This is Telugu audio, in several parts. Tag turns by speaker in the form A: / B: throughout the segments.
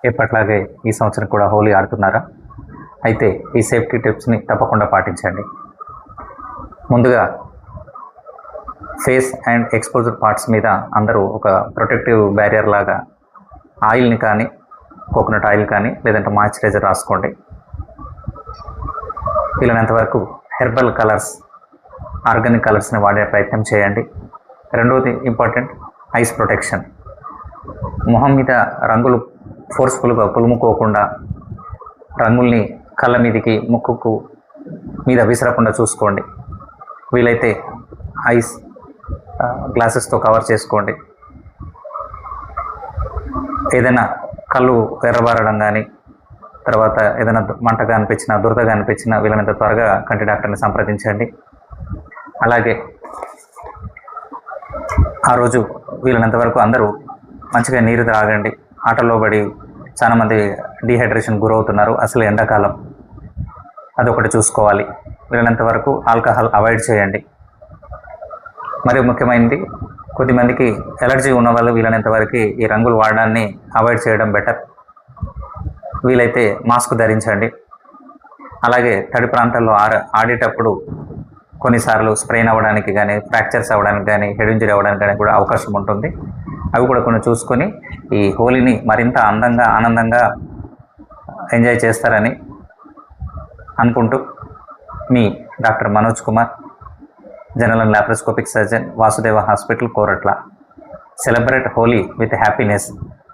A: ఎప్పట్లాగే ఈ సంవత్సరం కూడా హోలీ ఆడుతున్నారా? అయితే ఈ సేఫ్టీ టిప్స్ని తప్పకుండా పాటించండి. ముందుగా ఫేస్ అండ్ ఎక్స్పోజ్డ్ పార్ట్స్ మీద అందరూ ఒక ప్రొటెక్టివ్ బ్యారియర్ లాగా ఆయిల్ని కానీ, కోకోనట్ ఆయిల్ కానీ, లేదంటే మాయిశ్చరైజర్ రాసుకోండి. వీలైనంత వరకు హెర్బల్ కలర్స్, ఆర్గానిక్ కలర్స్ని వాడే ప్రయత్నం చేయండి. రెండవది ఇంపార్టెంట్, ఐస్ ప్రొటెక్షన్. మొహం మీద రంగులు ఫోర్స్ఫుల్గా పులుముకోకుండా రంగుల్ని కళ్ళ మీదికి, ముక్కుకు మీద విసరకుండా చూసుకోండి. వీలైతే ఐస్ గ్లాసెస్తో కవర్ చేసుకోండి. ఏదైనా కళ్ళు ఎర్రబారడం కానీ, తర్వాత ఏదైనా మంటగా అనిపించినా, దురదగా అనిపించినా వీలైనంత త్వరగా కంటి డాక్టర్ని సంప్రదించండి. అలాగే ఆ రోజు వీలైనంత వరకు అందరూ మంచిగా నీరు తాగండి. ఆటల్లో పడి చాలామంది డీహైడ్రేషన్ గురవుతున్నారు. అసలు ఎండాకాలం, అదొకటి చూసుకోవాలి. వీలైనంత వరకు ఆల్కహాల్ అవాయిడ్ చేయండి. మరియు ముఖ్యమైనది, కొద్దిమందికి ఎలర్జీ ఉన్న వాళ్ళు వీలైనంత వరకు ఈ రంగులు వాడడాన్ని అవాయిడ్ చేయడం బెటర్. వీలైతే మాస్క్ ధరించండి. అలాగే తడి ప్రాంతాల్లో ఆడేటప్పుడు కొన్నిసార్లు స్ప్రెయిన్ అవ్వడానికి కానీ, ఫ్రాక్చర్స్ అవ్వడానికి కానీ, హెడ్ ఇంజరీ అవ్వడానికి కానీ కూడా అవకాశం ఉంటుంది. అవి కూడా కొన్ని చూసుకొని ఈ హోలీని మరింత అందంగా, ఆనందంగా ఎంజాయ్ చేస్తారని అనుకుంటూ, మీ doctor Manoj Kumar, general and laparoscopic surgeon, Vasudeva hospital, Koratla. Celebrate Holi with happiness,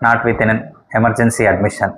A: not with an emergency admission.